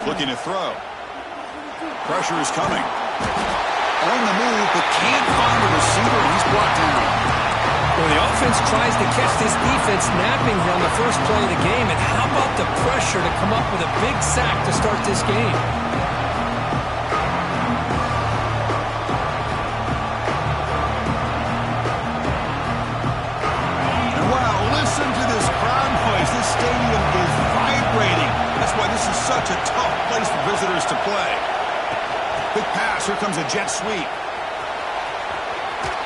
Looking to throw. Pressure is coming. On the move, but can't find a receiver, and he's brought down. Well, the offense tries to catch this defense napping here on the first play of the game, and how about the pressure to come up with a big sack to start this game? And wow, listen to this crowd noise. This stadium is vibrating. That's why this is such a tough place for visitors to play. Quick pass. Here comes a jet sweep.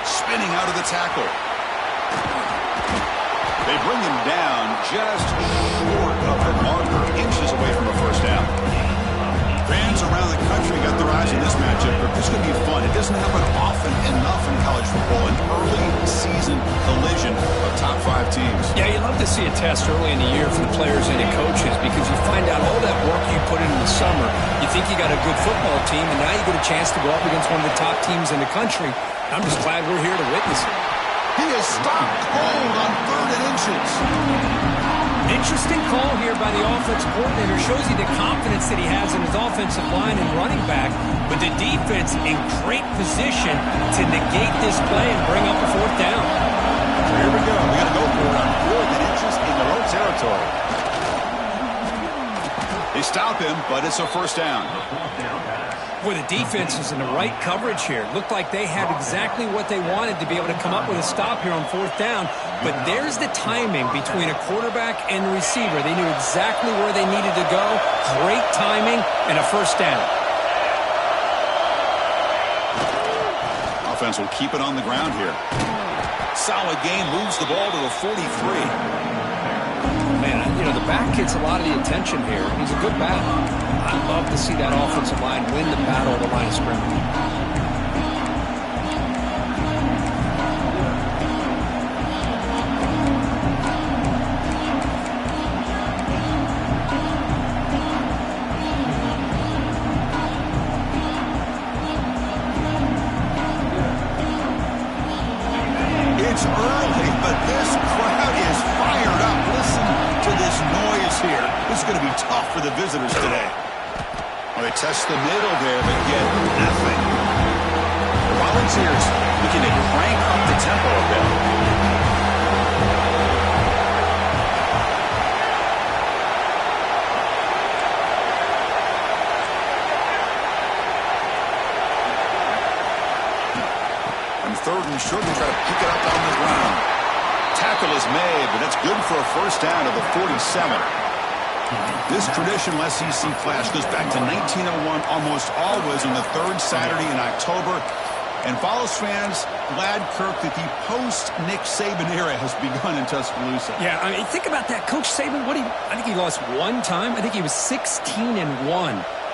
Spinning out of the tackle. They bring him down just short of the marker, inches away from a first down. Fans around the country got their eyes on this matchup, but this is going to be fun. It doesn't happen often enough in college football, an early season collision of top 5 teams. Yeah, you love to see a test early in the year for the players and the coaches because you find out all that work you put in the summer. You think you got a good football team, and now you get a chance to go up against one of the top teams in the country. I'm just glad we're here to witness it. He is stopped cold on 3rd and inches. Interesting call here by the offensive coordinator. Shows you the confidence that he has in his offensive line and running back. But the defense in great position to negate this play and bring up a 4th down. So here we go. We got to go for it on 4th and inches in their own territory. They stop him, but it's a first down. Boy, the defense is in the right coverage here. Looked like they had exactly what they wanted to be able to come up with a stop here on 4th down. But there's the timing between a quarterback and the receiver. They knew exactly where they needed to go. Great timing and a first down. Offense will keep it on the ground here. Solid gain, moves the ball to the 43. Man, you know, the back gets a lot of the attention here. He's a good back. I'd love to see that offensive line win the battle at the line of scrimmage. It's early, but this crowd is fired up. Listen to this noise here. This is going to be tough for the visitors today. Well, they test the middle there, but get nothing. The Volunteers looking to crank up the tempo a bit. And 3rd and short, they try to pick it up on the ground. Tackle is made, but that's good for a first down to the 47. This traditional SEC Clash goes back to 1901, almost always on the 3rd Saturday in October. And follows fans glad, Kirk, that the post-Nick Saban era has begun in Tuscaloosa. Yeah, I mean, think about that. Coach Saban, I think he lost one time. I think he was 16-1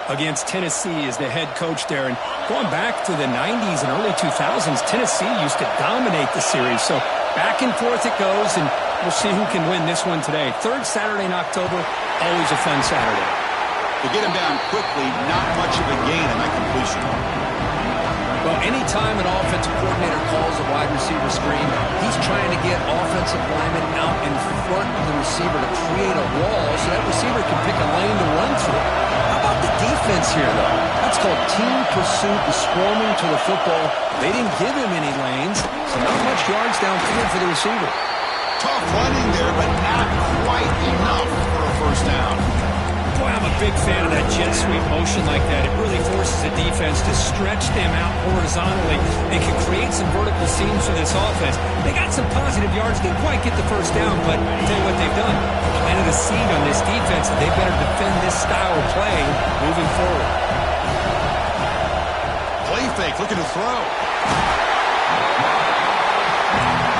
against Tennessee as the head coach there. And going back to the 90s and early 2000s, Tennessee used to dominate the series. So back and forth it goes, and we'll see who can win this one today. 3rd Saturday in October, always a fun Saturday. To get him down quickly, not much of a gain in that completion. Well, anytime an offensive coordinator calls a wide receiver screen, he's trying to get offensive linemen out in front of the receiver to create a wall so that receiver can pick a lane to run through. How about the defense here, though? That's called team pursuit, the swarming to the football. They didn't give him any lanes, so not much yards downfield for the receiver. Tough running there, but not quite enough for a first down. Boy, I'm a big fan of that jet sweep motion like that. It really forces the defense to stretch them out horizontally and can create some vertical seams for this offense. They got some positive yards. Didn't quite get the first down, but I'll tell you what they've done. Planted a seed on this defense, and they better defend this style of play moving forward. Play fake, looking to throw.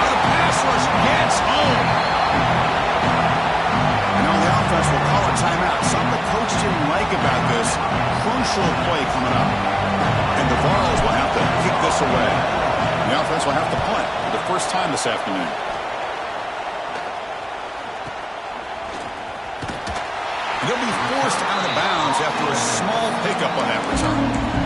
The pass rush gets home. And now the offense will call a timeout. Something the coach didn't like about this. Crucial play coming up. And the Vols will have to kick this away. The offense will have to punt for the first time this afternoon. They'll be forced out of bounds after a small pickup on that return.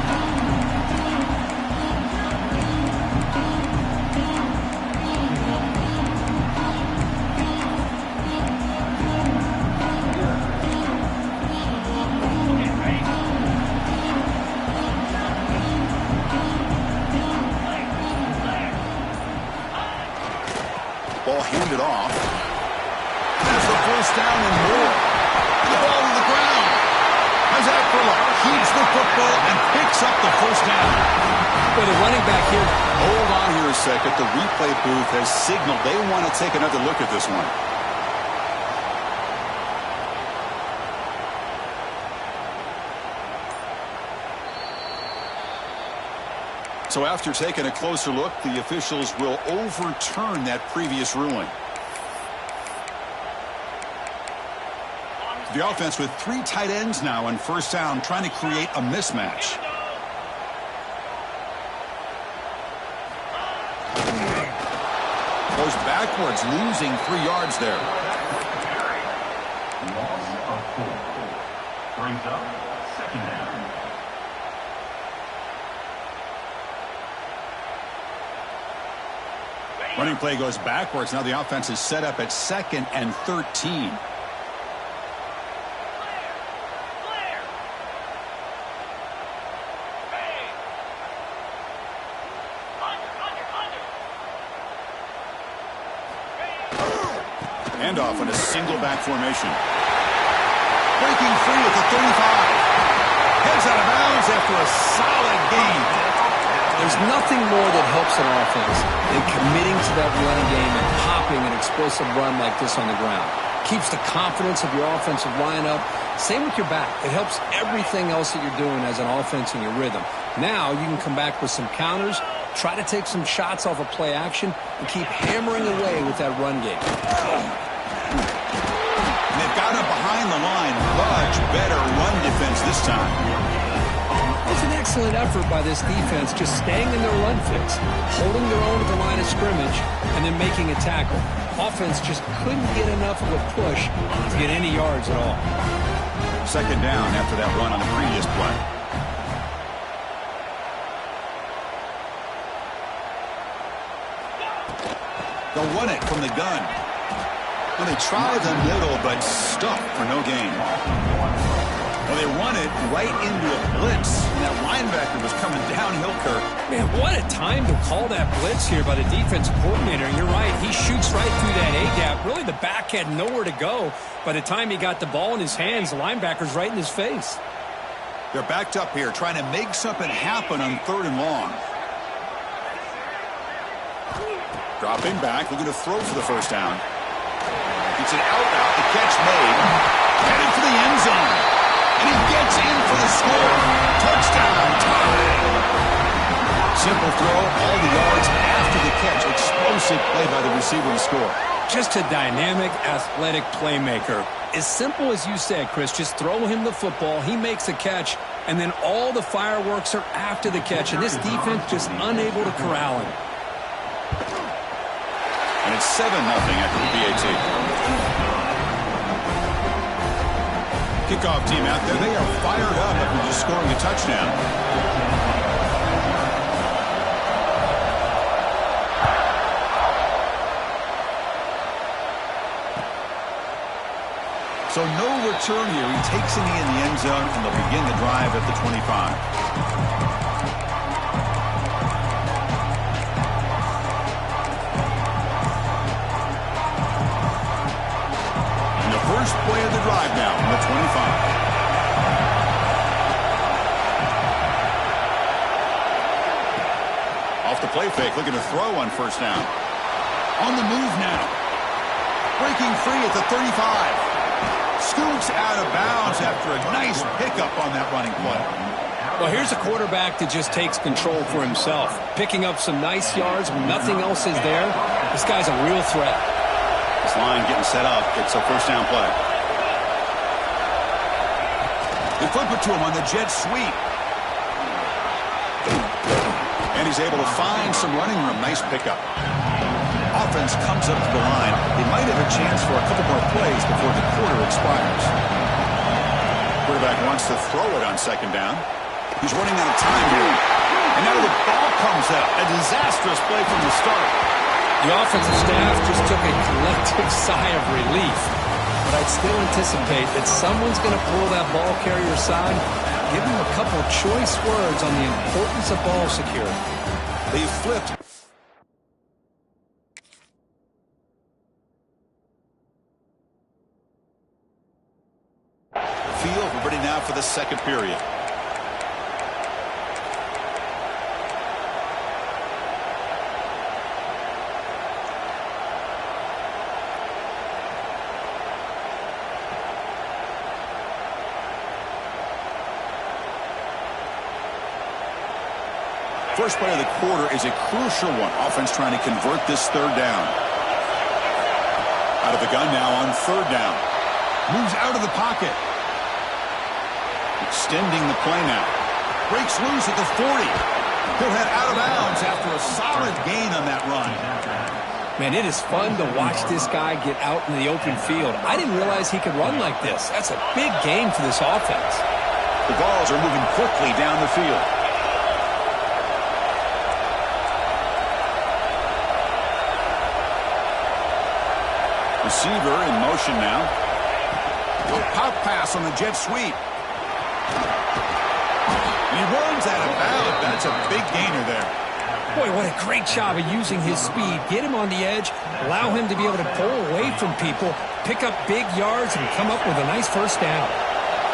picks up the first down. Well, the running back here. Hold on here a second. The replay booth has signaled they want to take another look at this one. So after taking a closer look, the officials will overturn that previous ruling. The offense with 3 tight ends now on first down, trying to create a mismatch. Goes backwards, losing 3 yards there. Loss of 4. Brings up second down. Running play goes backwards. Now the offense is set up at 2nd and 13. Handoff in a single back formation. Breaking free at the 35. Heads out of bounds after a solid gain. There's nothing more that helps an offense than committing to that running game and popping an explosive run like this on the ground. Keeps the confidence of your offensive line up. Same with your back. It helps everything else that you're doing as an offense in your rhythm. Now you can come back with some counters, try to take some shots off of play action, and keep hammering away with that run game. And they've got him behind the line. Much better run defense this time. It's an excellent effort by this defense, just staying in their run fix, holding their own at the line of scrimmage, and then making a tackle. Offense just couldn't get enough of a push to get any yards at all. Second down after that run on the previous play. They'll run it from the gun. Well, they try the middle, but stuck for no gain. Well, they run it right into a blitz, and that linebacker was coming downhill, Kirk. Man, what a time to call that blitz here by the defensive coordinator. And you're right, he shoots right through that A-gap. Really, the back had nowhere to go. By the time he got the ball in his hands, the linebacker's right in his face. They're backed up here, trying to make something happen on 3rd and long. Dropping back, looking to throw for the first down. It's an out route, the catch made. Headed for the end zone. And he gets in for the score. Touchdown, tie. Simple throw, all the yards after the catch. Explosive play by the receiver to score. Just a dynamic, athletic playmaker. As simple as you said, Chris, just throw him the football, he makes a catch, and then all the fireworks are after the catch, and this defense just unable to corral him. And it's 7-0 after the PAT. Kickoff team out there, they are fired up after just scoring a touchdown. So no return here. He takes it in the end zone, and they'll begin the drive at the 25. First play of the drive now from the 25. Off the play fake, looking to throw on first down. On the move now. Breaking free at the 35. Scoots out of bounds after a nice pickup on that running play. Well, here's a quarterback that just takes control for himself. Picking up some nice yards when nothing else is there. This guy's a real threat. This line getting set up. It's a first down play. They flip it to him on the jet sweep. And he's able to find some running room. Nice pickup. Offense comes up to the line. They might have a chance for a couple more plays before the quarter expires. Quarterback wants to throw it on second down. He's running out of time here. And now the ball comes out. A disastrous play from the start. The offensive staff just took a collective sigh of relief. But I'd still anticipate that someone's going to pull that ball carrier aside, give him a couple choice words on the importance of ball security. They flipped. Field, we're ready now for the second period. First play of the quarter is a crucial one. Offense trying to convert this third down. Out of the gun now on third down. Moves out of the pocket. Extending the play now. Breaks loose at the 40. He'll head out of bounds after a solid gain on that run. Man, it is fun to watch this guy get out in the open field. I didn't realize he could run like this. That's a big gain for this offense. The balls are moving quickly down the field. Receiver in motion now. A pop pass on the jet sweep. And he runs out of bounds. That's a big gainer there. Boy, what a great job of using his speed. Get him on the edge, allow him to be able to pull away from people, pick up big yards, and come up with a nice first down.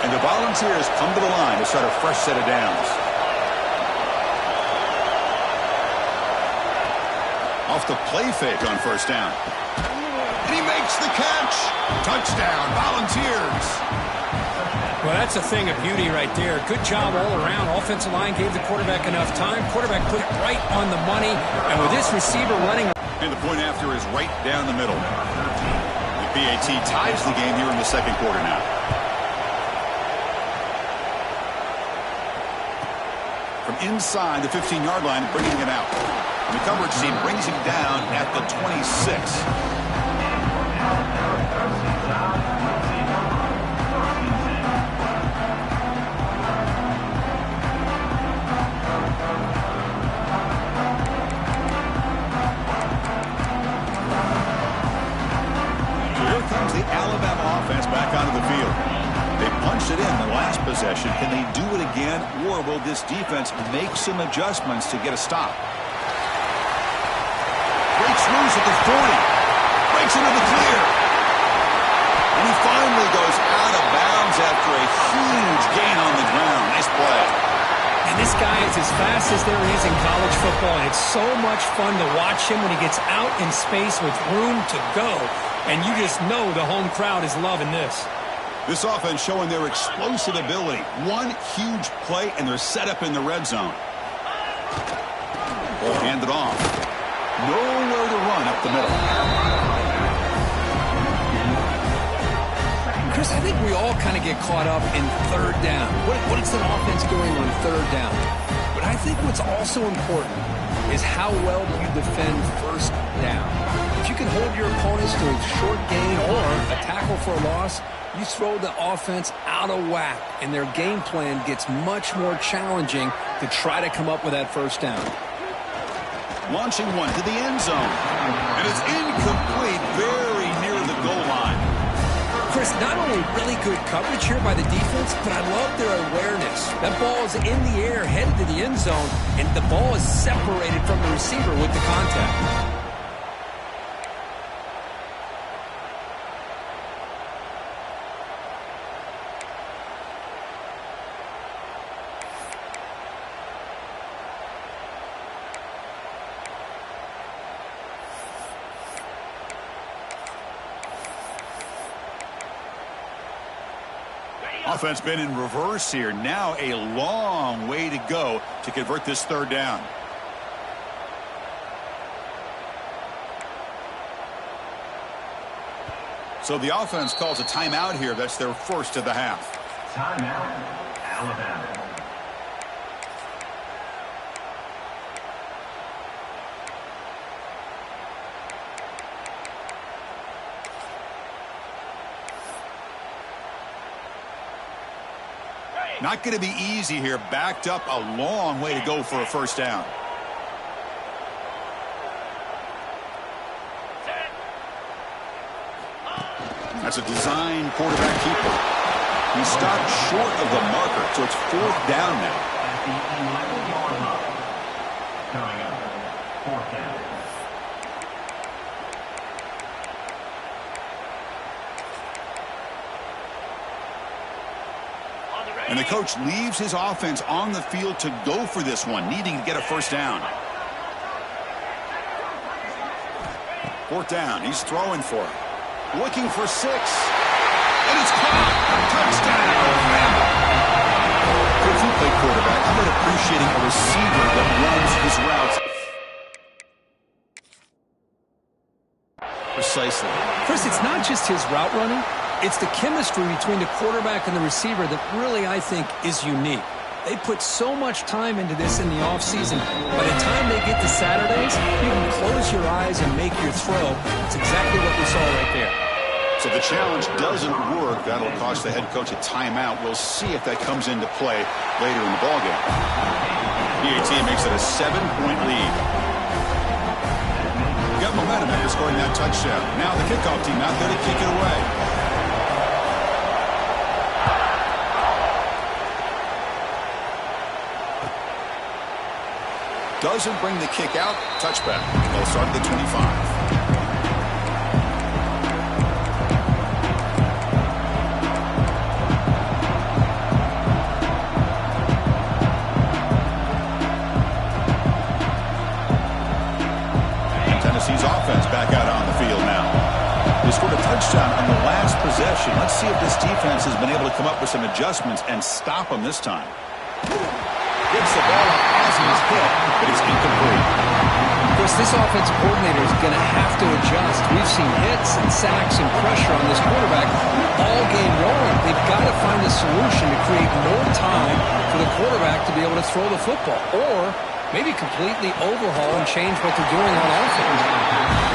And the Volunteers come to the line to start a fresh set of downs. Off the play fake on first down. And he makes the catch. Touchdown, Volunteers. Well, that's a thing of beauty right there. Good job all around. Offensive line gave the quarterback enough time. Quarterback put it right on the money. And with this receiver running... And the point after is right down the middle. The BAT ties the game here in the second quarter now. From inside the 15-yard line, bringing him out. And the coverage team brings him down at the 26. Back onto the field. They punched it in the last possession. Can they do it again, or will this defense make some adjustments to get a stop? Breaks loose at the 40. Breaks into the clear. And he finally goes out of bounds after a huge gain on the ground. Nice play. And this guy is as fast as there is in college football, and it's so much fun to watch him when he gets out in space with room to go. And you just know the home crowd is loving this. This offense showing their explosive ability. One huge play, and they're set up in the red zone. Ball handed off. Nowhere to run up the middle. Chris, I think we all kind of get caught up in third down. What is an offense doing on third down? But I think what's also important is how well do you defend first down. If you can hold your opponents to a short gain or a tackle for a loss, you throw the offense out of whack, and their game plan gets much more challenging to try to come up with that first down. Launching one to the end zone. And it's incomplete, very near the goal line. Chris, not only really good coverage here by the defense, but I love their awareness. That ball is in the air, headed to the end zone, and the ball is separated from the receiver with the contact. Offense been in reverse here. Now a long way to go to convert this third down. So the offense calls a timeout here. That's their first of the half. Timeout, Alabama. Not going to be easy here. Backed up a long way to go for a first down. That's a design quarterback keeper. He stopped short of the marker, so it's fourth down now. At the 11-yard line. Coming up, fourth down. And the coach leaves his offense on the field to go for this one, needing to get a first down. Fourth down. He's throwing for it. Looking for 6. And it's caught. Touchdown. If you play quarterback, you would appreciate appreciating a receiver that runs his routes precisely. Chris, it's not just his route running. It's the chemistry between the quarterback and the receiver that really, I think, is unique. They put so much time into this in the offseason. By the time they get to Saturdays, you can close your eyes and make your throw. It's exactly what we saw right there. So the challenge doesn't work. That'll cost the head coach a timeout. We'll see if that comes into play later in the ballgame. BAT makes it a 7-point lead. Got momentum after scoring that touchdown. Now the kickoff team out there to kick it away. Doesn't bring the kick out. Touchback. They'll start at the 25. Tennessee's offense back out on the field now. They scored a touchdown on the last possession. Let's see if this defense has been able to come up with some adjustments and stop them this time. Gets the ball up as he's hit, but it's incomplete. Of course, this offensive coordinator is going to have to adjust. We've seen hits and sacks and pressure on this quarterback all game long. They've got to find a solution to create more time for the quarterback to be able to throw the football, or maybe completely overhaul and change what they're doing on offense.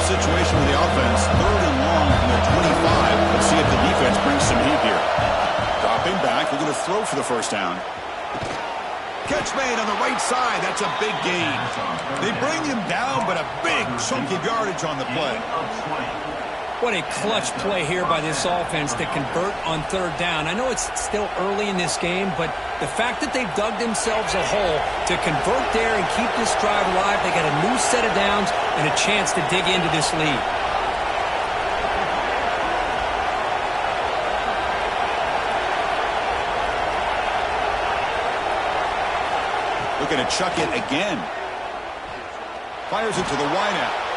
Situation with the offense, 3rd and long from the 25. Let's see if the defense brings some heat here. Dropping back, we're going to throw for the first down. Catch made on the right side. That's a big gain. They bring him down, but a big chunk of yardage on the play. What a clutch play here by this offense to convert on 3rd down. I know it's still early in this game, but the fact that they've dug themselves a hole to convert there and keep this drive alive, they got a new set of downs and a chance to dig into this lead. Looking to chuck it again. Fires it to the wideout.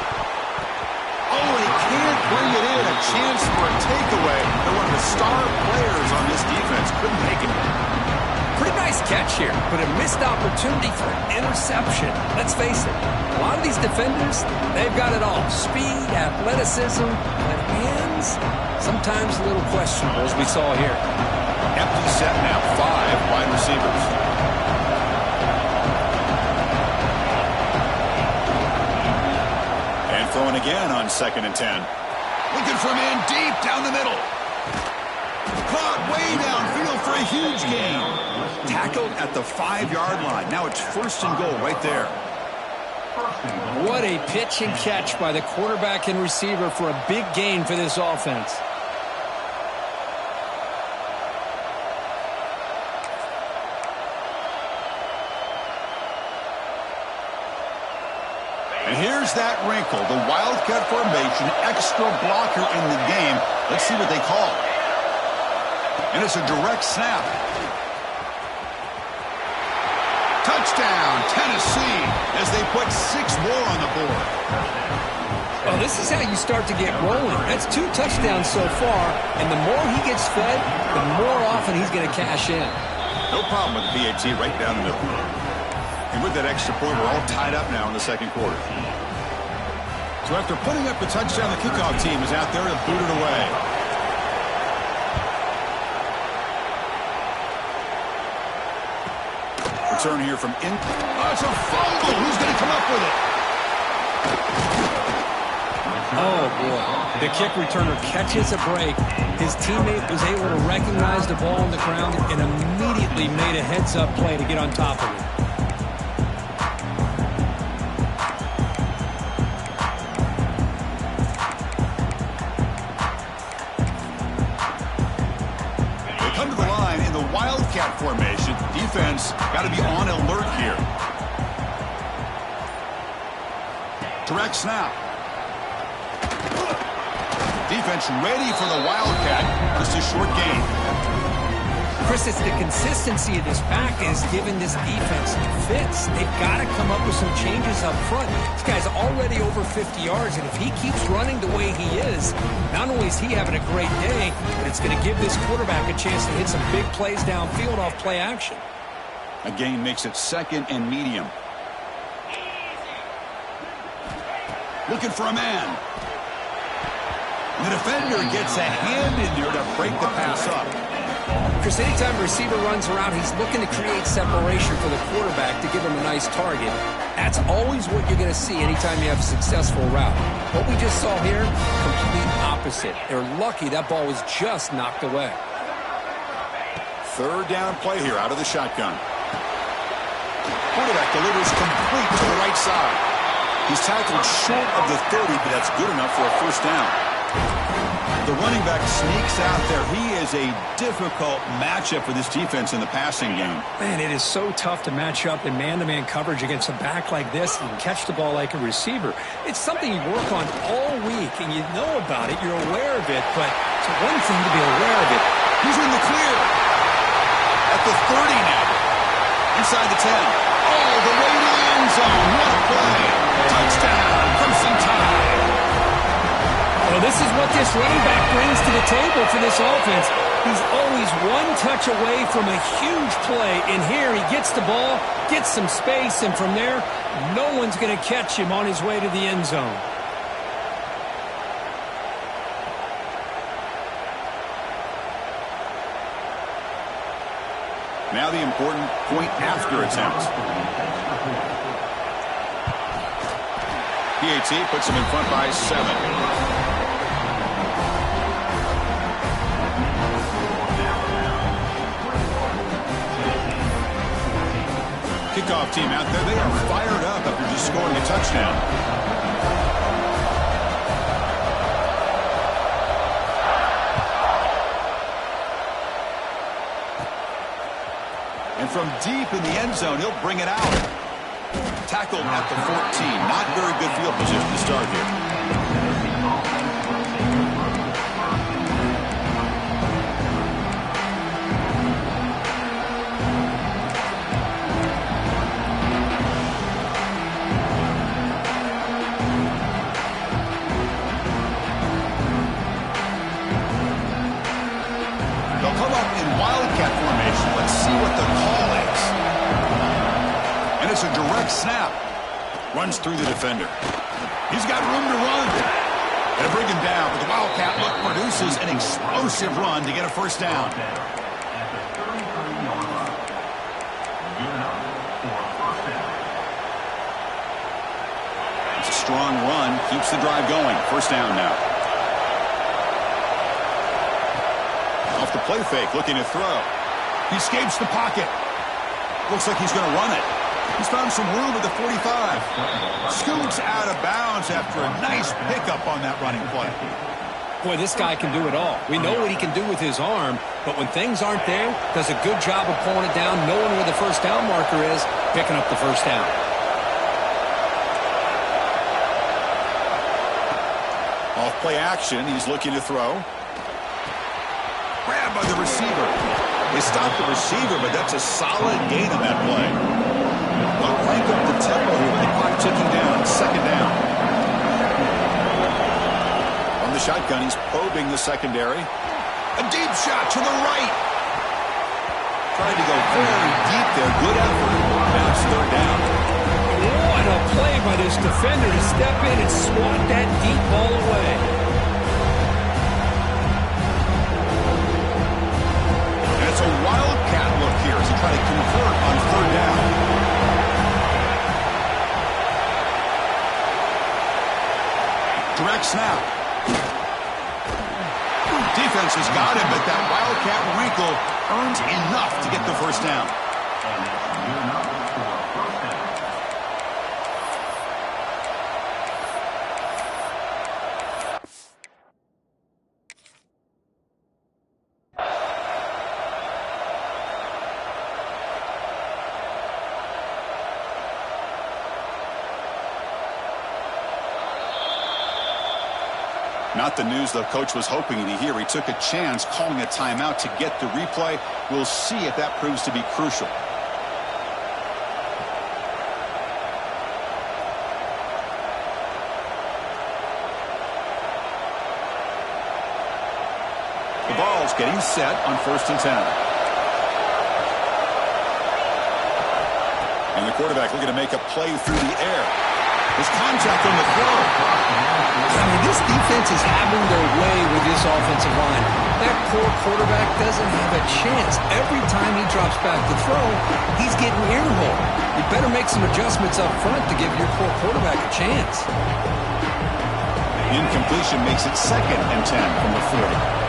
Oh, he can't bring it in. A chance for a takeaway. They're one of the star players on this defense. Couldn't make it. Pretty nice catch here, but a missed opportunity for an interception. Let's face it, a lot of these defenders, they've got it all. Speed, athleticism, but hands, sometimes a little questionable, as we saw here. Empty set now. 5 wide receivers. Throwing again on 2nd and 10. Looking for a man deep down the middle. Caught way downfield for a huge gain. Tackled at the 5-yard line. Now it's 1st and goal right there. What a pitch and catch by the quarterback and receiver for a big gain for this offense. And here's that wrinkle, the Wildcat formation, extra blocker in the game. Let's see what they call. And it's a direct snap. Touchdown, Tennessee, as they put 6 more on the board. Well, this is how you start to get rolling. That's 2 touchdowns so far, and the more he gets fed, the more often he's going to cash in. No problem with the BAT right down the middle. And with that extra point, we're all tied up now in the 2nd quarter. So after putting up the touchdown, the kickoff team is out there to boot it away. Return here from in. Oh, it's a fumble. Who's going to come up with it? Oh, boy. The kick returner catches a break. His teammate was able to recognize the ball on the ground and immediately made a heads-up play to get on top of it. Wildcat formation. Defense got to be on alert here. Direct snap. Defense ready for the Wildcat. Just a short gain. Chris, it's the consistency of this back is giving this defense fits. They've got to come up with some changes up front. This guy's already over 50 yards, and if he keeps running the way he is, not only is he having a great day, but it's going to give this quarterback a chance to hit some big plays downfield off play action. A gain makes it second and medium. Looking for a man. The defender gets a hand in there to break the pass up. Chris, anytime a receiver runs around, he's looking to create separation for the quarterback to give him a nice target. That's always what you're going to see anytime you have a successful route. What we just saw here, complete opposite. They're lucky that ball was just knocked away. Third down play here out of the shotgun. Quarterback delivers complete to the right side. He's tackled short of the 30, but that's good enough for a first down. The running back sneaks out there. He is a difficult matchup for this defense in the passing game. Man, it is so tough to match up in man-to-man coverage against a back like this and catch the ball like a receiver. It's something you work on all week, and you know about it. You're aware of it, but it's one thing to be aware of it. He's in the clear. At the 30 now. Inside the 10. All the way to the end zone. What a play. Touchdown. Crimson Tide. Well, this is what this running back brings to the table for this offense. He's always one touch away from a huge play. And here he gets the ball, gets some space, and from there, no one's going to catch him on his way to the end zone. Now the important point after attempt. PAT puts him in front by 7. Kickoff team out there, they are fired up after just scoring a touchdown. And from deep in the end zone, he'll bring it out. Tackled at the 14. Not very good field position to start here. A direct snap. Runs through the defender. He's got room to run. They bring him down, but the Wildcat look produces an explosive run to get a first down. It's a strong run. Keeps the drive going. First down now. Off the play fake. Looking to throw. He escapes the pocket. Looks like he's going to run it. He's found some room at the 45. Scoots out of bounds after a nice pickup on that running play. Boy, this guy can do it all. We know what he can do with his arm, but when things aren't there, does a good job of pulling it down, knowing where the first down marker is, picking up the first down. Off play action, he's looking to throw. Grabbed by the receiver. They stopped the receiver, but that's a solid gain on that play. They'll crank up the tempo here with the clock ticking down. Second down. On the shotgun, he's probing the secondary. A deep shot to the right. Tried to go very deep there. Good effort. Now it's third down. What a play by this defender to step in and swat that deep ball away. And it's a wildcat look here as he tries to convert on third down. Direct snap. Defense has got him, but that wildcat wrinkle earns enough to get the first down. Not the news the coach was hoping to hear. He took a chance calling a timeout to get the replay. We'll see if that proves to be crucial. The ball's getting set on 1st and 10. And the quarterback looking to make a play through the air. There's contact on the throw. I mean, this defense is having their way with this offensive line. That poor quarterback doesn't have a chance. Every time he drops back to throw, he's getting earholed. You better make some adjustments up front to give your poor quarterback a chance. Incompletion makes it 2nd and 10 from the 40.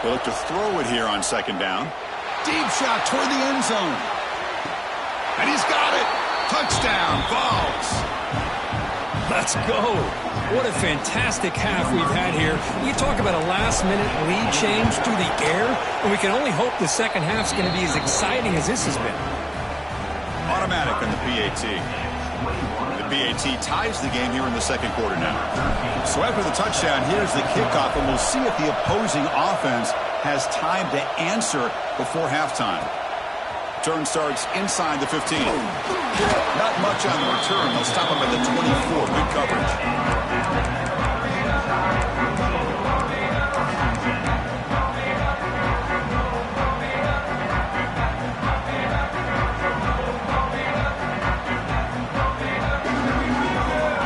They look to throw it here on 2nd down. Deep shot toward the end zone. And he's got it. Touchdown, Vols. Let's go. What a fantastic half we've had here. You talk about a last-minute lead change through the air, and we can only hope the second half's going to be as exciting as this has been. Automatic on the PAT. The PAT ties the game here in the 2nd quarter now. So after the touchdown, here's the kickoff, and we'll see if the opposing offense has time to answer before halftime. Turn starts inside the 15. Not much on the return. They'll stop him at the 24. Good coverage.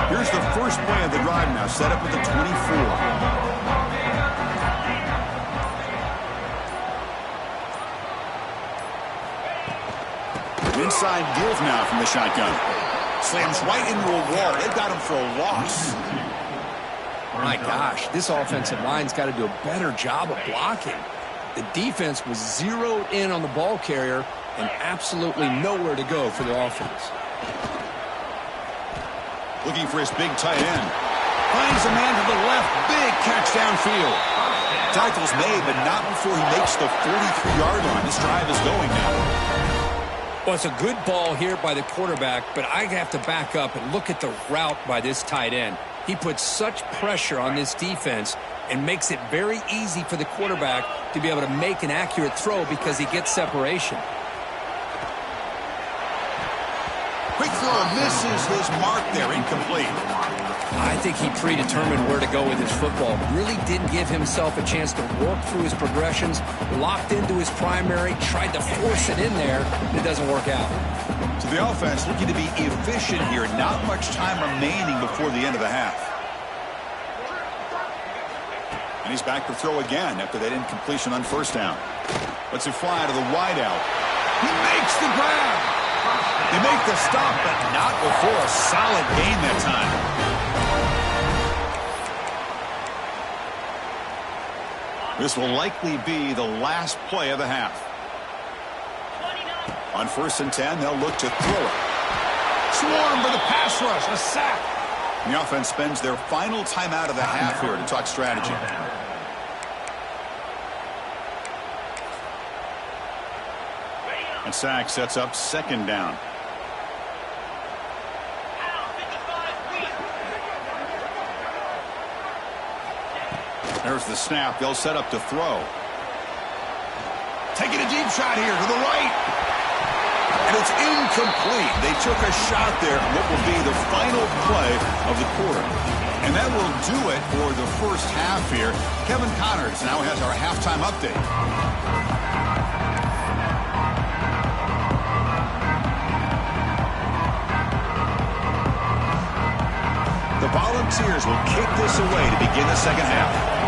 Here's the first play of the drive now, set up at the 24. Inside give now from the shotgun. Slams right into a wall. They've got him for a loss. My gosh, this offensive line's got to do a better job of blocking. The defense was zeroed in on the ball carrier and absolutely nowhere to go for the offense. Looking for his big tight end. Finds a man to the left. Big catch downfield. Tackle's made, but not before he makes the 43-yard line. This drive is going now. Well, it's a good ball here by the quarterback, but I have to back up and look at the route by this tight end. He puts such pressure on this defense and makes it very easy for the quarterback to be able to make an accurate throw because he gets separation. Quick throw misses his mark there, incomplete. I think he predetermined where to go with his football. Really didn't give himself a chance to work through his progressions, locked into his primary, tried to force it in there, and it doesn't work out. So the offense looking to be efficient here. Not much time remaining before the end of the half. And he's back to throw again after that incompletion on 1st down. Lets it fly to the wideout. He makes the grab. They make the stop, but not before a solid gain that time. This will likely be the last play of the half. On 1st and 10, they'll look to throw it. Swarm for the pass rush, a sack. And the offense spends their final timeout of the half here to talk strategy. And sack sets up 2nd down. There's the snap. They'll set up to throw. Taking a deep shot here to the right. And it's incomplete. They took a shot there. What will be the final play of the quarter. And that will do it for the first half here. Kevin Connors now has our halftime update. The Volunteers will kick this away to begin the second half.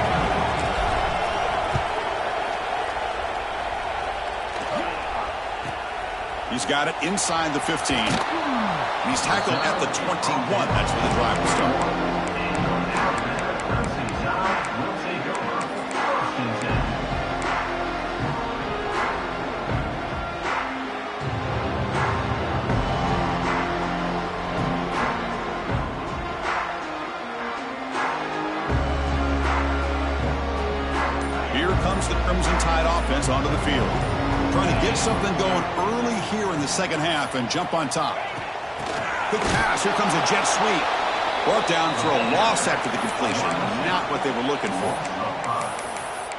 He's got it inside the 15. And he's tackled at the 21. That's where the drive will start. comes the Crimson Tide offense onto the field. Trying to get something going early here in the second half and jump on top. Quick pass. Here comes a jet sweep. Brought down for a loss after the completion. Not what they were looking for.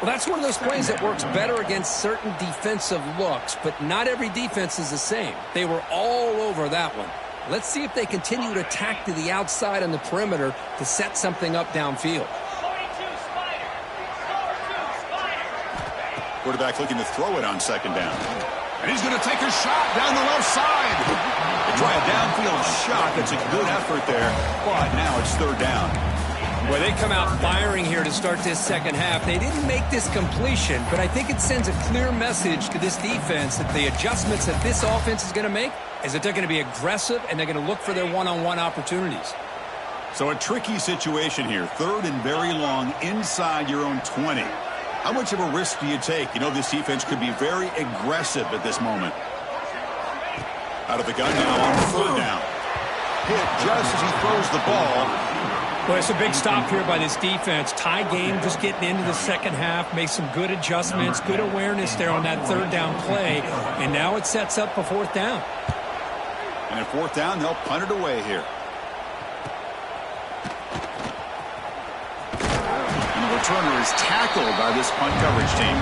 Well, that's one of those plays that works better against certain defensive looks, but not every defense is the same. They were all over that one. Let's see if they continue to attack to the outside on the perimeter to set something up downfield. Quarterback looking to throw it on second down. And he's going to take a shot down the left side. They try a downfield shot. That's a good effort there, but now it's third down. Well, they come out firing here to start this second half. They didn't make this completion, but I think it sends a clear message to this defense that the adjustments that this offense is going to make is that they're going to be aggressive and they're going to look for their one-on-one opportunities. So a tricky situation here. Third and very long inside your own 20. How much of a risk do you take? You know this defense could be very aggressive at this moment. Out of the gun now on third down. Hit just as he throws the ball. Well, it's a big stop here by this defense. Tie game, just getting into the second half, make some good adjustments, good awareness there on that third down play, and now it sets up a fourth down. And at fourth down, they'll punt it away here. And the returner is tackled by this punt coverage team.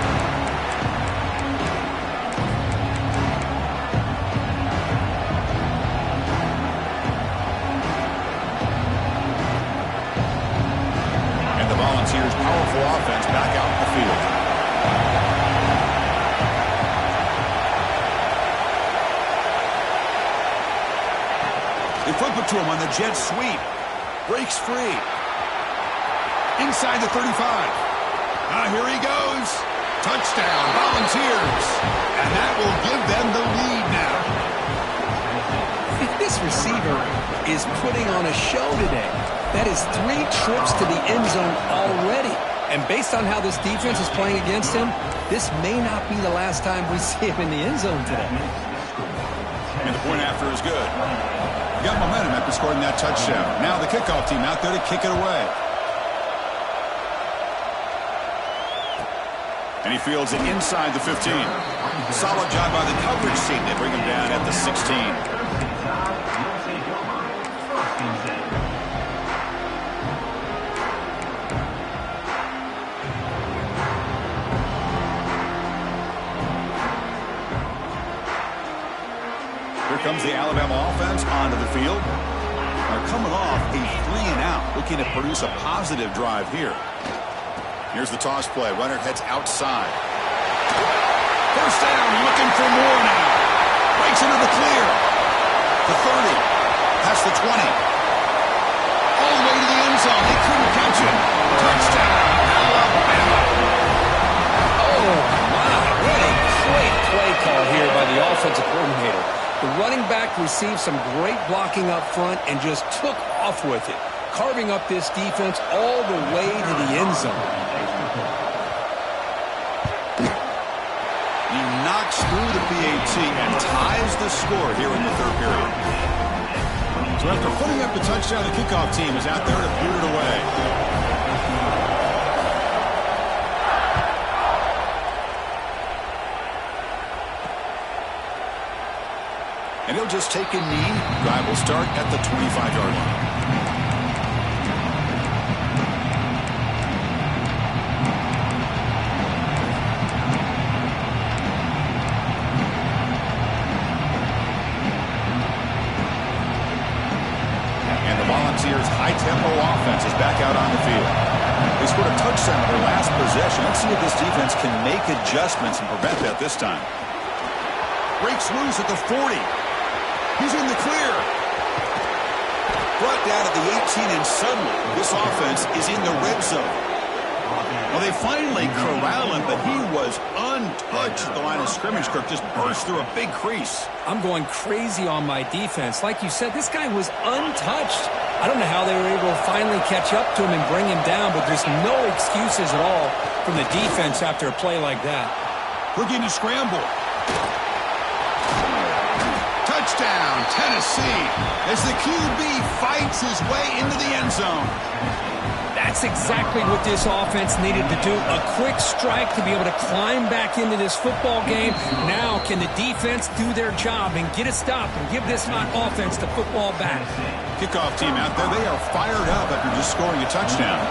Volunteers' powerful offense back out in the field. They flip it to him on the jet sweep. Breaks free. Inside the 35. Here he goes. Touchdown, Volunteers. And that will give them the lead now. This receiver is putting on a show today. That is 3 trips to the end zone already. And based on how this defense is playing against him, this may not be the last time we see him in the end zone today. And the point after is good. He got momentum after scoring that touchdown. Now the kickoff team out there to kick it away. And he fields it inside the 15. Solid job by the coverage team. They bring him down at the 16. Comes the Alabama offense onto the field. They're coming off a 3-and-out, looking to produce a positive drive here. Here's the toss play. Runner heads outside. First down, looking for more now. Breaks into the clear. The 30, past the 20. All the way to the end zone. They couldn't catch him. Touchdown, Alabama. Oh, my. What a great play call here by the offensive coordinator. The running back received some great blocking up front and just took off with it, carving up this defense all the way to the end zone. He knocks through the PAT and ties the score here in the third period. So after putting up the touchdown, the kickoff team is out there to boot it away. And he'll just take a knee. Drive will start at the 25-yard line. And the Volunteers' high-tempo offense is back out on the field. They scored a touchdown on their last possession. Let's see if this defense can make adjustments and prevent that this time. Breaks loose at the 40. He's in the clear. Brought down at the 18, and suddenly this offense is in the red zone. Well, they finally corral him, but he was untouched at the line of scrimmage. Kirk just burst through a big crease. I'm going crazy on my defense. Like you said, this guy was untouched. I don't know how they were able to finally catch up to him and bring him down, but there's no excuses at all from the defense after a play like that. Looking to scramble. Touchdown, Tennessee, as the QB fights his way into the end zone. That That's exactly what this offense needed to do. A quick strike to be able to climb back into this football game. Now can the defense do their job and get a stop and give this hot offense the football back? Kickoff team out there, they are fired up after just scoring a touchdown.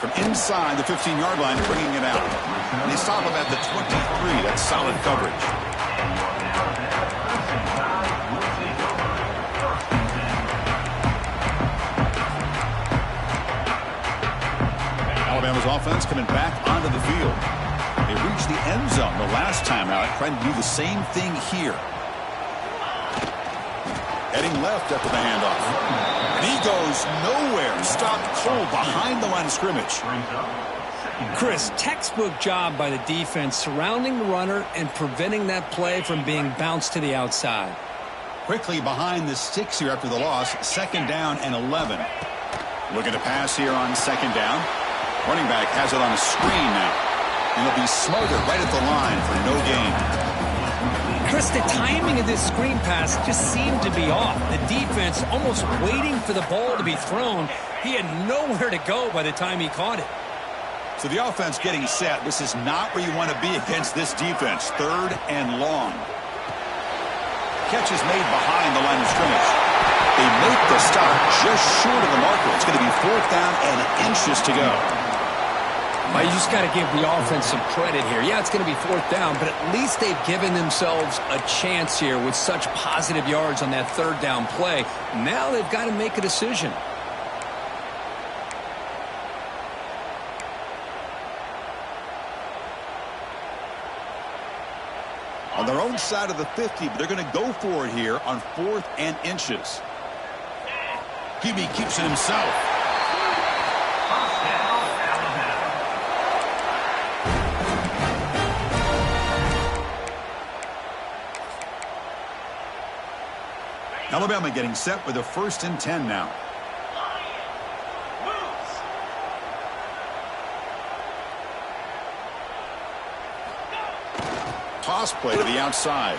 From inside the 15-yard line, bringing it out. And they stop him at the 23. That's solid coverage. Alabama's offense coming back onto the field. They reached the end zone the last time out, trying to do the same thing here. Heading left after the handoff. And he goes nowhere. Stopped cold behind the line of scrimmage. Chris, textbook job by the defense surrounding the runner and preventing that play from being bounced to the outside. Quickly behind the sticks here after the loss. 2nd down and 11. Looking to pass here on 2nd down. Running back has it on a screen now. And it'll be smothered right at the line for no gain. Chris, the timing of this screen pass just seemed to be off. The defense almost waiting for the ball to be thrown. He had nowhere to go by the time he caught it. So the offense getting set. This is not where you want to be against this defense. 3rd and long. Catch is made behind the line of scrimmage. They make the stop just short of the marker. It's going to be 4th down and inches to go. Well, you just got to give the offense some credit here. Yeah, it's going to be 4th down, but at least they've given themselves a chance here with such positive yards on that 3rd down play. Now they've got to make a decision. On their own side of the 50, but they're going to go for it here on 4th and inches. QB keeps it himself. Alabama getting set with a 1st and 10 now. Toss play to the outside.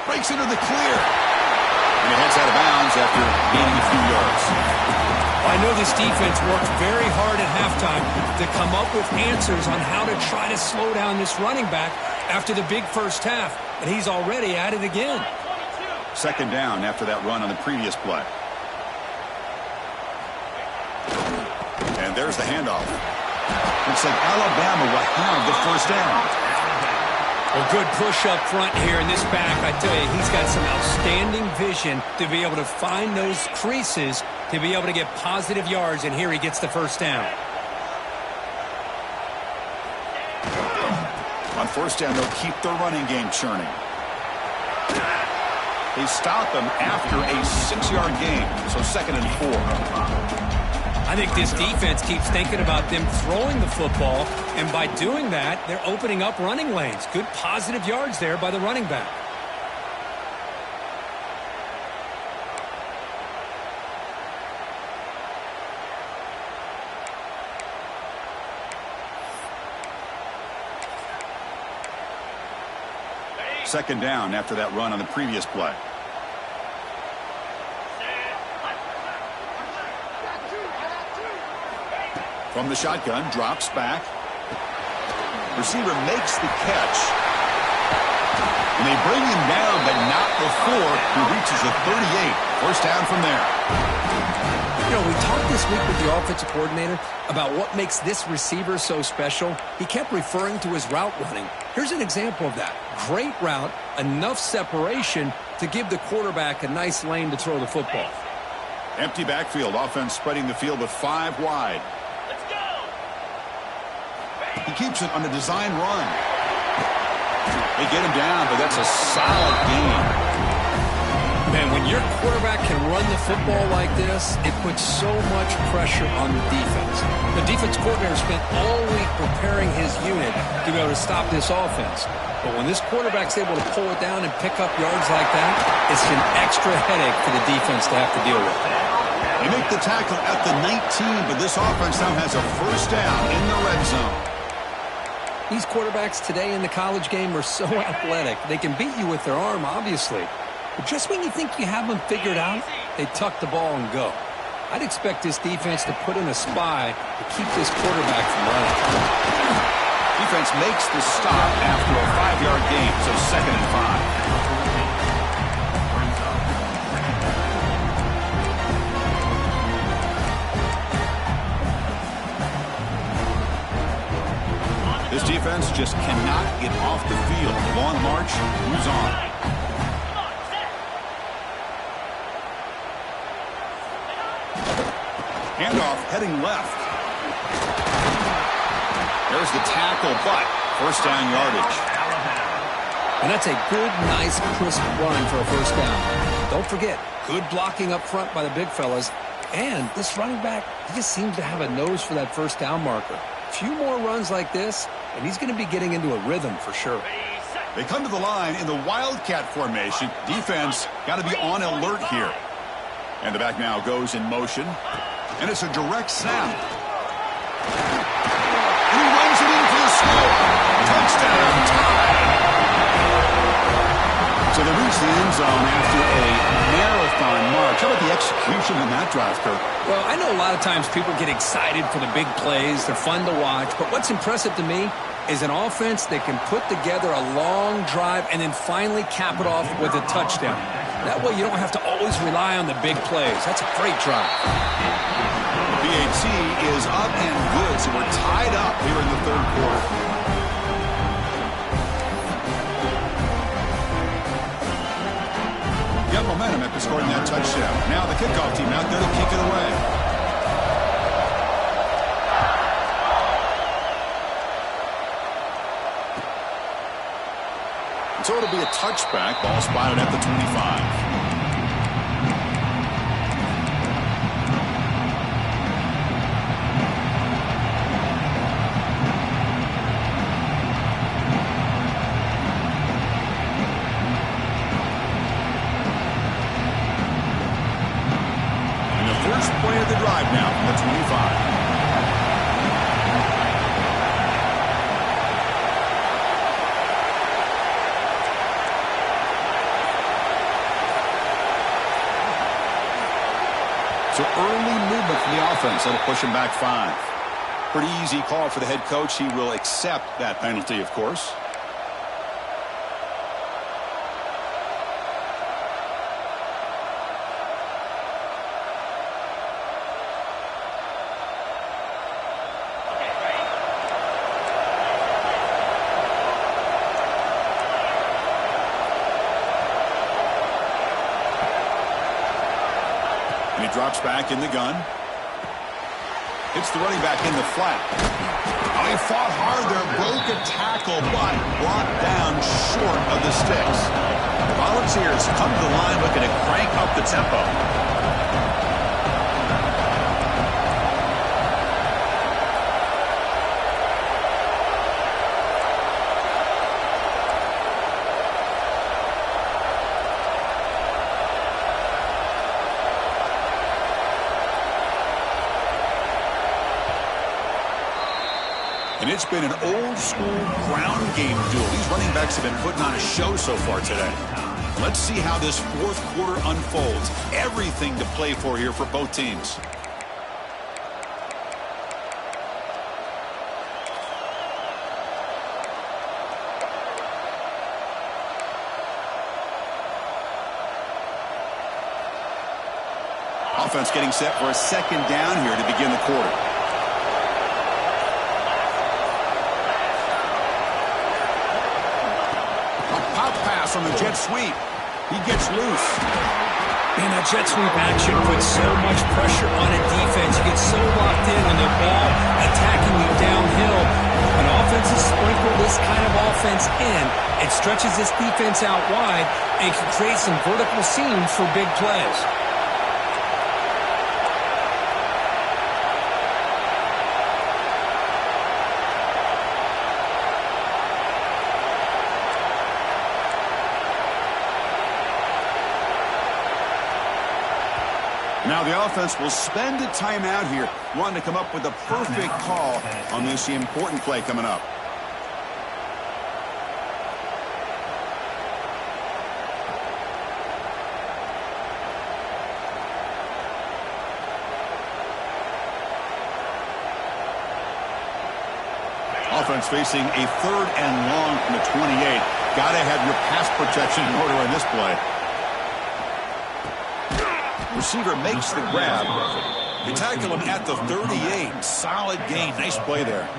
Breaks into the clear. And he heads out of bounds after gaining a few yards. I know this defense worked very hard at halftime to come up with answers on how to try to slow down this running back after the big first half. And he's already at it again. 2nd down after that run on the previous play. And there's the handoff. Looks like Alabama will have the 1st down. Well, good push up front here in this back. I tell you, he's got some outstanding vision to be able to find those creases to be able to get positive yards, and here he gets the 1st down. On 1st down, they'll keep their running game churning. They stop him after a 6-yard gain, so 2nd and 4. I think this defense keeps thinking about them throwing the football, and by doing that, they're opening up running lanes. Good positive yards there by the running back. Second down after that run on the previous play. From the shotgun, drops back. Receiver makes the catch. And they bring him down, but not before he reaches the 38. First down from there. You know, we talked this week with the offensive coordinator about what makes this receiver so special. He kept referring to his route running. Here's an example of that. Great route, enough separation to give the quarterback a nice lane to throw the football. Empty backfield, offense spreading the field with 5 wide. He keeps it on a design run. They get him down, but that's a solid gain. Man, when your quarterback can run the football like this, it puts so much pressure on the defense. The defense coordinator spent all week preparing his unit to be able to stop this offense. But when this quarterback's able to pull it down and pick up yards like that, it's an extra headache for the defense to have to deal with. They make the tackle at the 19, but this offense now has a first down in the red zone. These quarterbacks today in the college game are so athletic. They can beat you with their arm, obviously. But just when you think you have them figured out, they tuck the ball and go. I'd expect this defense to put in a spy to keep this quarterback from running. Defense makes the stop after a 5-yard gain, so 2nd and 5. This defense just cannot get off the field. Long march moves on. Handoff heading left. There's the tackle, but first down yardage. And that's a good, nice, crisp run for a first down. Don't forget, good blocking up front by the big fellas. And this running back, he just seems to have a nose for that first down marker. A few more runs like this, and he's going to be getting into a rhythm for sure. They come to the line in the Wildcat formation. Defense got to be on alert here. And the back now goes in motion. And it's a direct snap. And he runs it in for the score. Touchdown, tie. So they reach the end zone after a marathon march. How about the execution in that drive, Kirk? Well, I know a lot of times people get excited for the big plays. They're fun to watch. But what's impressive to me is an offense that can put together a long drive and then finally cap it off with a touchdown. That way you don't have to always rely on the big plays. That's a great drive. BAT is up and good, so we're tied up here in the third quarter. Got momentum after scoring that touchdown. Now the kickoff team out there to kick it away. And so it'll be a touchback. Ball spotted at the 25. The drive now from the 25. So early movement from the offense. That'll push him back 5. Pretty easy call for the head coach. He will accept that penalty, of course. He drops back in the gun. Hits the running back in the flat. Oh, he fought hard there, broke a tackle, but brought down short of the sticks. The Volunteers come to the line looking to crank up the tempo. And it's been an old-school ground game duel. These running backs have been putting on a show so far today. Let's see how this fourth quarter unfolds. Everything to play for here for both teams. Offense getting set for a second down here to begin the quarter. On the jet sweep. He gets loose. Man, that jet sweep action puts so much pressure on a defense. You get so locked in when the ball attacking you downhill. When offenses sprinkle this kind of offense in, it stretches this defense out wide and can create some vertical seams for big plays. Now the offense will spend a timeout here, wanting to come up with a perfect call on this important play coming up. offense facing a 3rd and long from the 28. Got to have your pass protection in order on this play. Receiver makes the grab. They tackle him at the 38. Solid gain. Nice play there.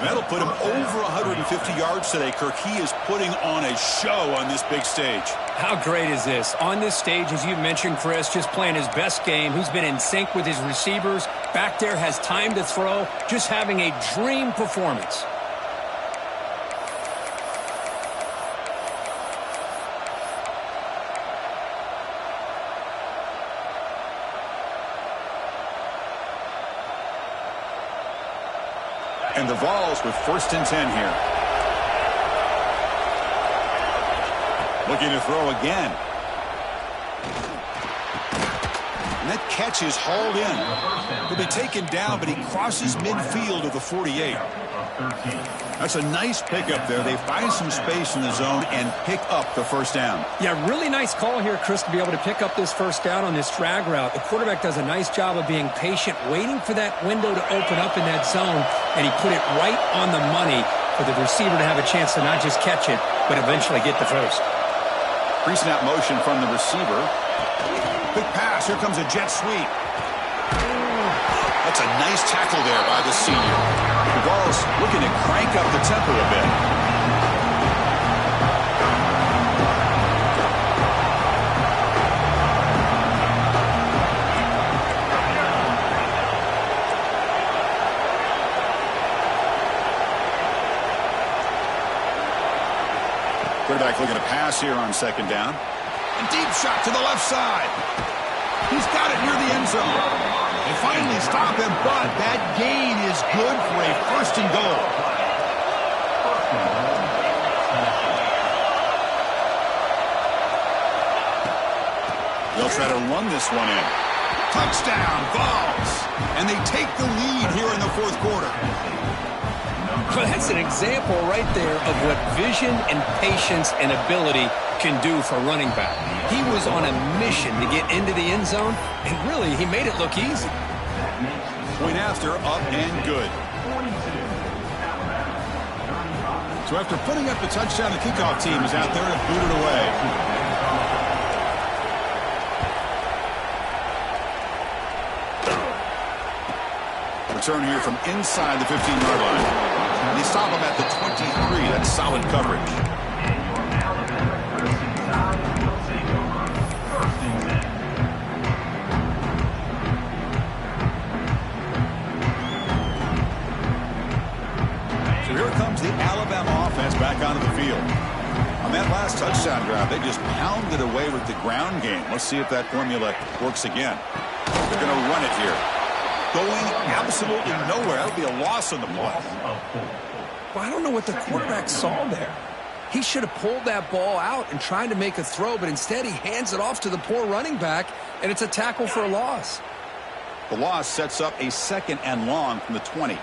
That'll put him over 150 yards today, Kirk. He is putting on a show on this big stage. How great is this? On this stage, as you mentioned, Chris, just playing his best game. He's been in sync with his receivers. Back there, has time to throw. Just having a dream performance. And the Vols with 1st and 10 here. Looking to throw again. And that catch is hauled in. He'll be taken down, but he crosses midfield of the 48. That's a nice pickup there. They find some space in the zone and pick up the 1st down. Yeah, really nice call here, Chris, to be able to pick up this 1st down on this drag route. The quarterback does a nice job of being patient, waiting for that window to open up in that zone, and he put it right on the money for the receiver to have a chance to not just catch it, but eventually get the 1st. Pre-snap motion from the receiver. Quick pass. Here comes a jet sweep. That's a nice tackle there by the senior. The Vols looking to crank up the tempo a bit. Quarterback looking to pass here on 2nd down. A deep shot to the left side. He's got it near the end zone. They finally stop him, but that gain is good for a 1st and goal. They'll try to run this one in. Touchdown, Vols. And they take the lead here in the 4th quarter. Well, that's an example right there of what vision and patience and ability can do for running back. He was on a mission to get into the end zone, and really, he made it look easy. Point after, up and good. So after putting up the touchdown, the kickoff team is out there to boot it away. Return here from inside the 15-yard line. And they stop him at the 23. That's solid coverage. So here comes the Alabama offense back onto the field. On that last touchdown drive, they just pounded away with the ground game. Let's see if that formula works again. They're going to run it here. Going absolutely nowhere. That'll be a loss on the play. Well, I don't know what the quarterback saw there. He should have pulled that ball out and tried to make a throw, but instead he hands it off to the poor running back, and it's a tackle for a loss. The loss sets up a 2nd and long from the 20.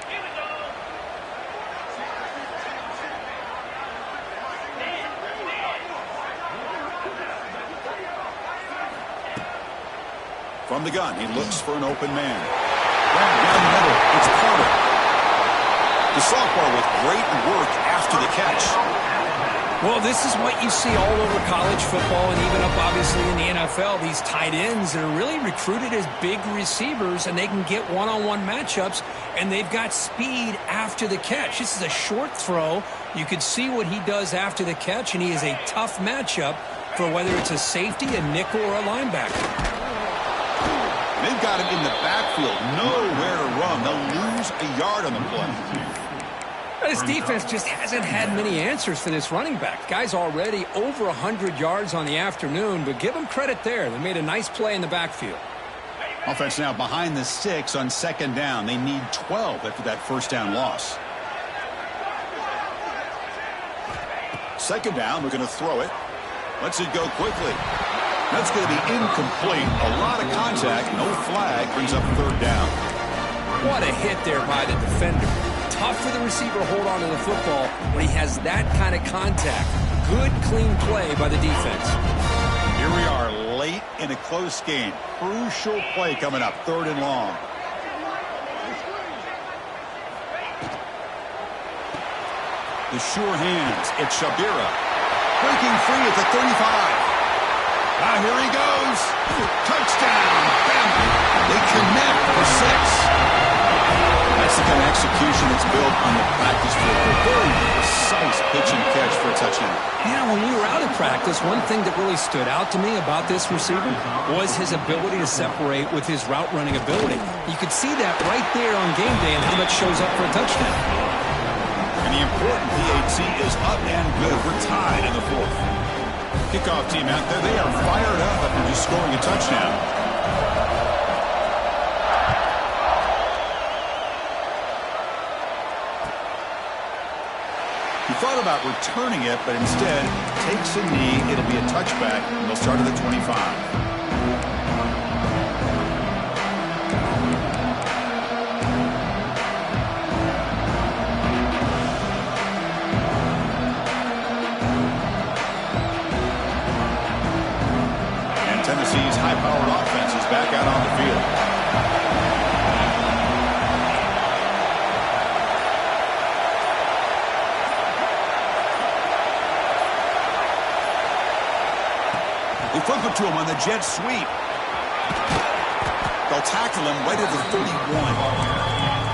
From the gun, he looks for an open man. Down the middle, it's Carter. The sophomore with great work after the catch. Well, this is what you see all over college football and even up, obviously, in the NFL. These tight ends that are really recruited as big receivers, and they can get one-on-one matchups, and they've got speed after the catch. This is a short throw. You can see what he does after the catch, and he is a tough matchup for whether it's a safety, a nickel, or a linebacker. They've got him in the backfield. Nowhere to run. They'll lose a yard on the play. This defense just hasn't had many answers for this running back. Guy's already over 100 yards on the afternoon, but give him credit there. They made a nice play in the backfield. Offense now behind the 6 on 2nd down. They need 12 after that 1st down loss. 2nd down, we're going to throw it. Lets it go quickly. That's going to be incomplete. A lot of contact, no flag, brings up 3rd down. What a hit there by the defender. Tough for the receiver to hold on to the football when he has that kind of contact. Good, clean play by the defense. Here we are late in a close game. Crucial play coming up, 3rd and long. The sure hands. It's Shabira. Breaking free at the 35. Here he goes. Touchdown, Bama. They connect for 6. That's the kind of execution that's built on the practice field. A very precise pitch and catch for a touchdown. Yeah, when we were out at practice, one thing that really stood out to me about this receiver was his ability to separate with his route running ability. You could see that right there on game day and how much shows up for a touchdown. And the important PAT is up and good. We're tied in the 4th. Kickoff team out there, they are fired up after just scoring a touchdown. He thought about returning it, but instead takes a knee. It'll be a touchback, and they'll start at the 25. Tennessee's high-powered offense is back out on the field. They flip it to him on the jet sweep. They'll tackle him right at the 31.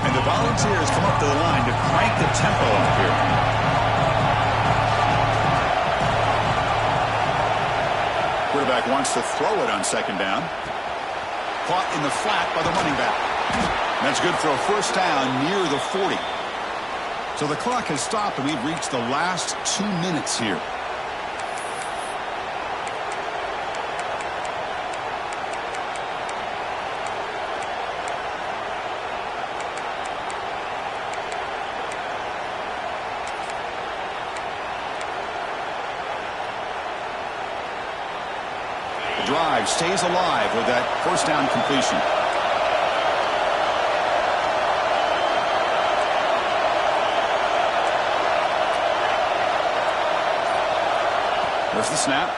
And the Volunteers come up to the line to crank the tempo up here. Quarterback wants to throw it on 2nd down. Caught in the flat by the running back. That's good for a first down near the 40. So the clock has stopped and we've reached the last 2 minutes here. Drive stays alive with that first down completion. There's the snap.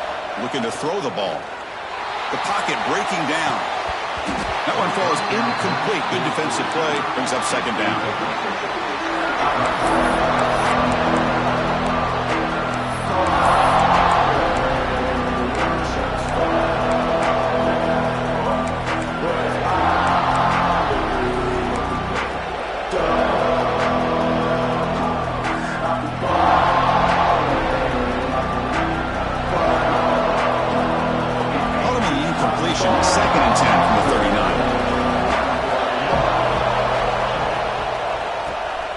Looking to throw the ball. The pocket breaking down. That one falls incomplete. Good defensive play. Brings up 2nd down. Second and 10 from the 39.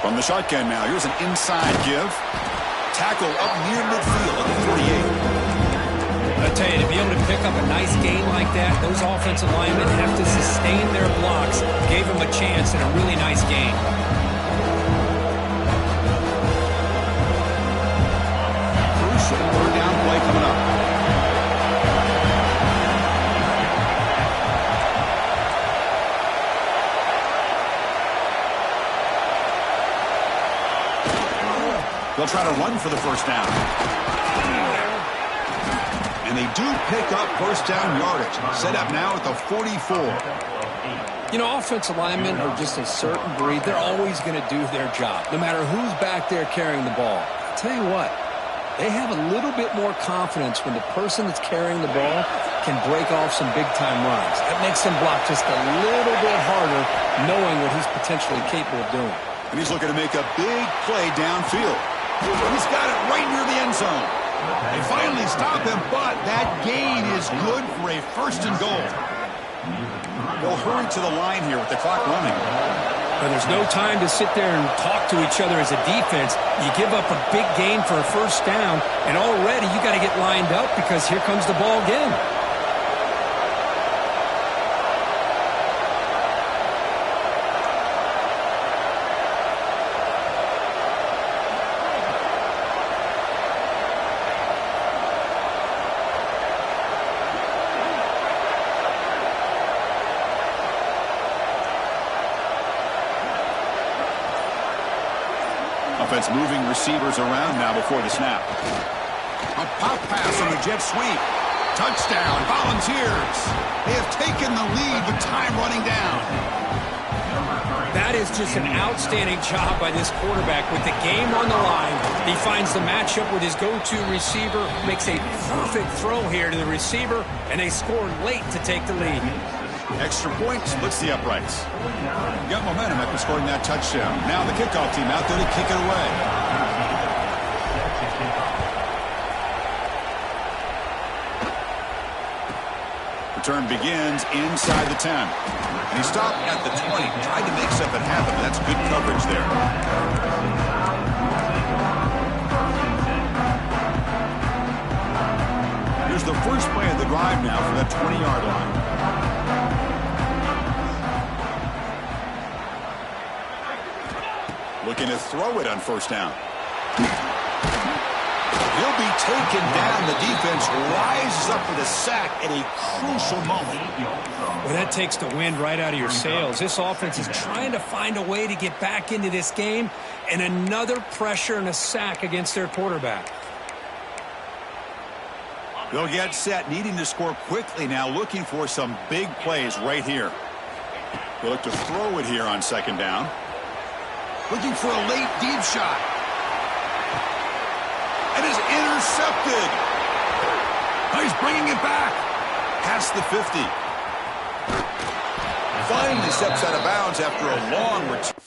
From the shotgun now, here's an inside give. Tackle up near midfield at the 48. I tell you, to be able to pick up a nice gain like that, those offensive linemen have to sustain their blocks. Gave them a chance in a really nice game. Crucial 3rd down play coming up. They'll try to run for the first down. And they do pick up first down yardage. Set up now at the 44. You know, offensive linemen are just a certain breed. They're always going to do their job, no matter who's back there carrying the ball. I'll tell you what, they have a little bit more confidence when the person that's carrying the ball can break off some big-time runs. That makes them block just a little bit harder, knowing what he's potentially capable of doing. And he's looking to make a big play downfield. He's got it right near the end zone. They finally stop him, but that gain is good for a 1st and goal. They'll hurry to the line here with the clock running. But there's no time to sit there and talk to each other as a defense. You give up a big gain for a first down, and already you got to get lined up because here comes the ball again. Offense moving receivers around now before the snap. A pop pass on the jet sweep. Touchdown, Volunteers. They have taken the lead with time running down. That is just an outstanding job by this quarterback with the game on the line. He finds the matchup with his go-to receiver, makes a perfect throw here to the receiver, and they score late to take the lead. Extra point splits the uprights. Got momentum after scoring that touchdown. Now the kickoff team out there to kick it away. Return begins inside the 10. And he stopped at the 20, tried to make something happen, but that's good coverage there. Here's the first play of the drive now for that 20-yard line. Looking to throw it on first down. He'll be taken down. The defense rises up with a sack at a crucial moment. Well, that takes the wind right out of your sails. This offense is trying to find a way to get back into this game, and another pressure and a sack against their quarterback. They'll get set, needing to score quickly now, looking for some big plays right here. They'll look to throw it here on second down. Looking for a late deep shot. And is intercepted. Oh, he's bringing it back. Past the 50. Finally steps out of bounds after a long return.